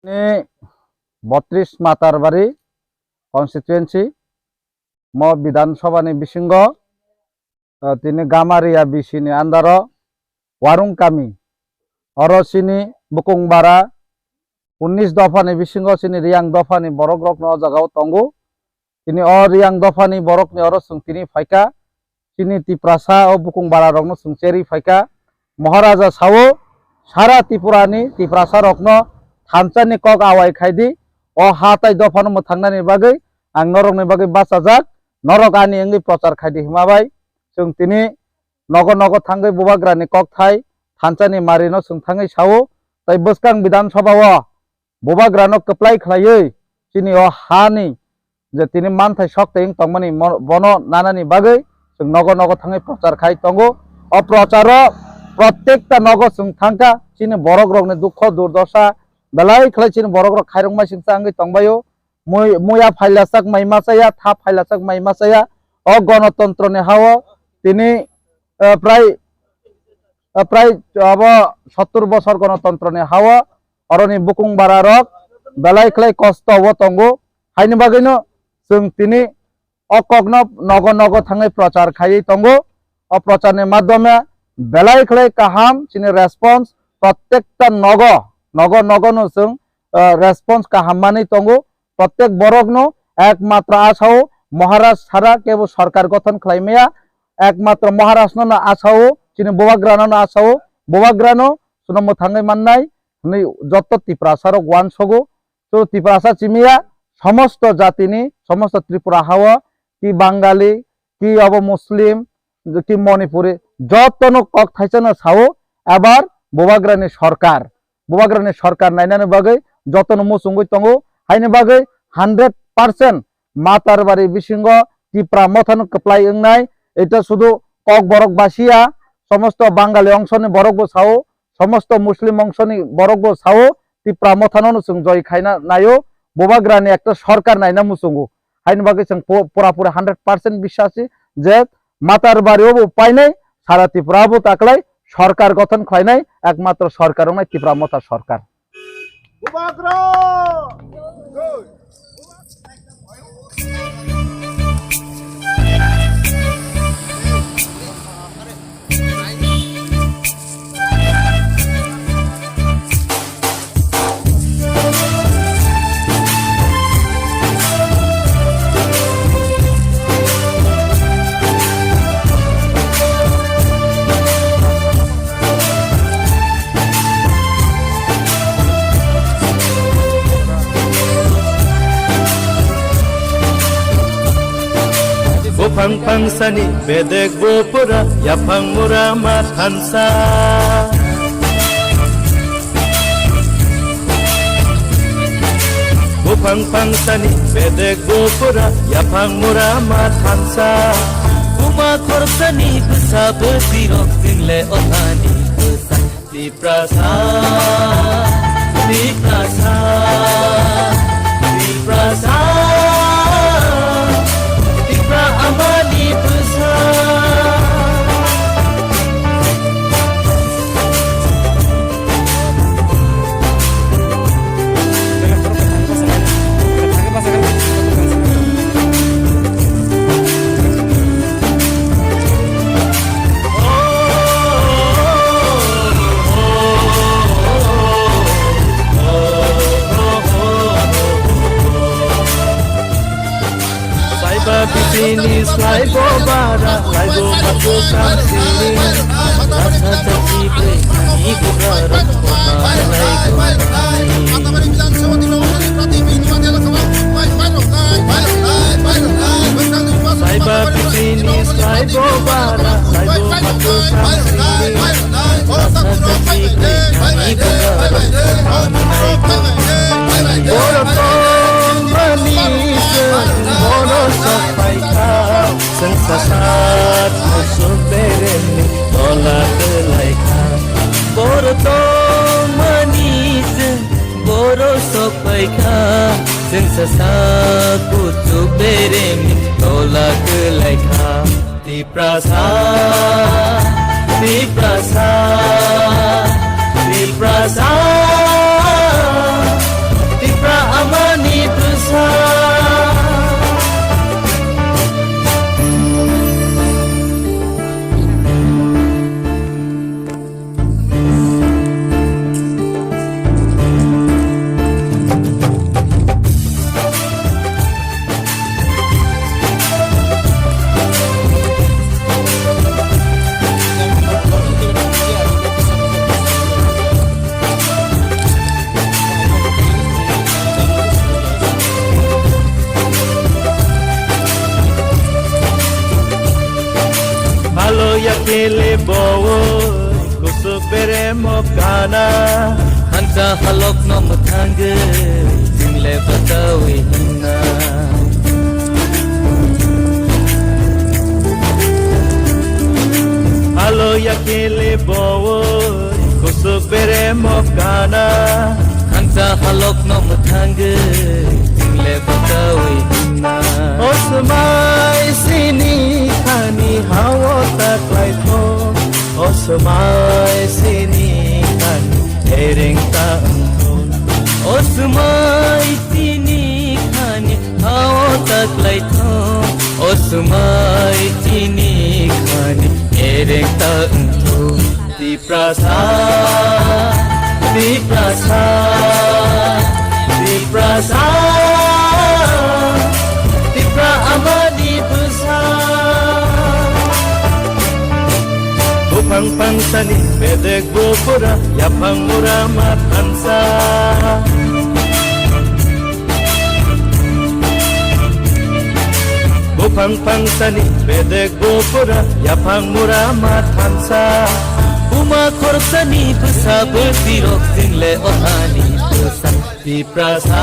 32 Matarbari constituency বিধানসভাनि बिसिंग তিনি গামারিয়া বিসিনি আন্দার ওয়ারুং কামি অরসিনি বুকুংবারা 19 দফাनि बिसिंग सिनि रियां दफानि बरक रक न जागाव तंगु তিনি रियां दफानि बरकनि अरसुं তিনি फाइका सिनि तिप्रासा ओ बुकुंबारा रकनो सुंचेरी फाइका महाराजा सावो सारा त्रिपुरानि तिप्रासा रकनो थानसानि कक आवाय खायदि ओ हाताय दफानो मोथांनानि बागै आं नरकनि बागै बासाजाक नरक आनि एंगै प्रचार खायदि हिमाबाय जों तिनि नगर नगर थांगै बुबाग्रानि कक थाय थानसानि मारिनो जों थाङै सावो ताय बोसकां विधानसभाव बुबाग्रानो कप्लाय खालायै सिनि ओ हानि जे तिनि मानथाय सक्तै तंमानि बनो नानानि बागै जों नगर नगर थाङै प्रचार खाय तंगो ओ प्रचार प्रत्येकटा नगर जों थांका सिनि बरक रकनि दुख दुर्दशा बेलाय खालाय सिनि बरक रक खायरंमा सिंसा आंगै तंबायो मुया फाइलासाक माइमासाया था फाइलासाक माइमासाया ओ गणतंत्रनि हावो तिनि प्राय अब 70 बছর गणतंत्रनि हावो अरनि बुकुंबारा रक बेलाय खालाय कष्ट हो तंगो हायनि बागैनो जों तिनि अकग्न नगर नगर थाङै प्रचार खायै तंगो ओ प्रचारनि माध्यमे बेलाय खालाय काहाम सिनि रेसपन्स प्रत्येकटा नगर नगर नगरनो जों रेसपन्स काहामानि तंगो प्रत्येक बरकनो एकमात्र आसाओ महाराज सारा केबो सरकार गठन खालायमाया एकमात्र महाराष्ट्रनो आसाओ सिनि बुबाग्रानो आसाओ बुबाग्रानो सुनो मोथाङै माननाय नै जत तिप्रासा रक वान सगो तो तिप्रासा चिमिया समस्त जातिनि समस्त त्रिपुरा हावा कि बांगाली कि अब मुस्लिम कि मणिपुरी जतनो कक थाइसानो सावो एबार बुबाग्रानि सरकार नायनानै बागै जतनो मुसुंगै तंगो हायनि बागै 100% मातारबारि बिसिंग तिप्रा मथानो कप्लाय एंनाय এটা শুধু কক বরক বাসিয়া সমস্ত বাঙালি অংশনি বরকবো সাও সমস্ত মুসলিম অংশনি বরকবো সাও তিপ্রা মথানো जों জয় খাইনা নাयो বুবাগ্রানি একটা সরকার নাইনা মুসুঙ্গু হাইন বাগে जों পুরাপুরি 100% বিশ্বাসী যে মাতার বাড়িও উপায় নাই সারা ত্রিপুরাবো তাকলাই সরকার গঠন খাইনাই একমাত্র সরকারও নাই ত্রিপুরা মথা সরকার বুবাগ্রা Pang pang sani bedek bopura ya pang murama thansa Pang pang sani bedek bopura ya pang murama thansa Uma korsani besab sirok dinle otani besar di prasa amani besar Bisini slaibo bara, slaibo matu kamsini Rasa tercipe, kami kubara, koma Saiba bisini slaibo bara, slaibo matu kamsini Rasa tercipe, kami kubara, koma manis mono sampai kau sensasat musuh bereni tolak kelaika borto manis boro sampai kau sensasat musuh bereni tolak kelaika di prasa yakele bowo kusuk bere mokana hansa halok no mathange jingle batawi hinna halo yakele bowo kusuk bere mokana hansa halok no mathange jingle batawi hinna osmai sini khani hawo taklai tho osmai sini khani hereng ta osmai sini khani hawo taklai tho osmai sini khani hereng ta di prasa di prasa di prasa amani besar Bupang pangsani bedek bopura yapang murama tansa Bupang pangsani bedek bopura yapang murama tansa Uma korsani besa bertirok tingle otani besa di prasa